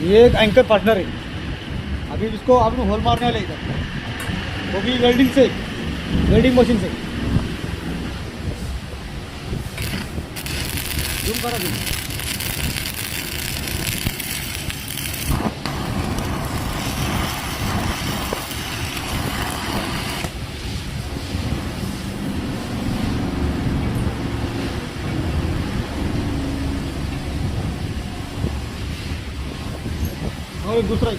ये एक anchor partner है। अभी इसको आपने होल मारने वाले इधर, वो भी वेल्डिंग से, वेल्डिंग मशीन से। जूम करा जूम। और एक दूसरा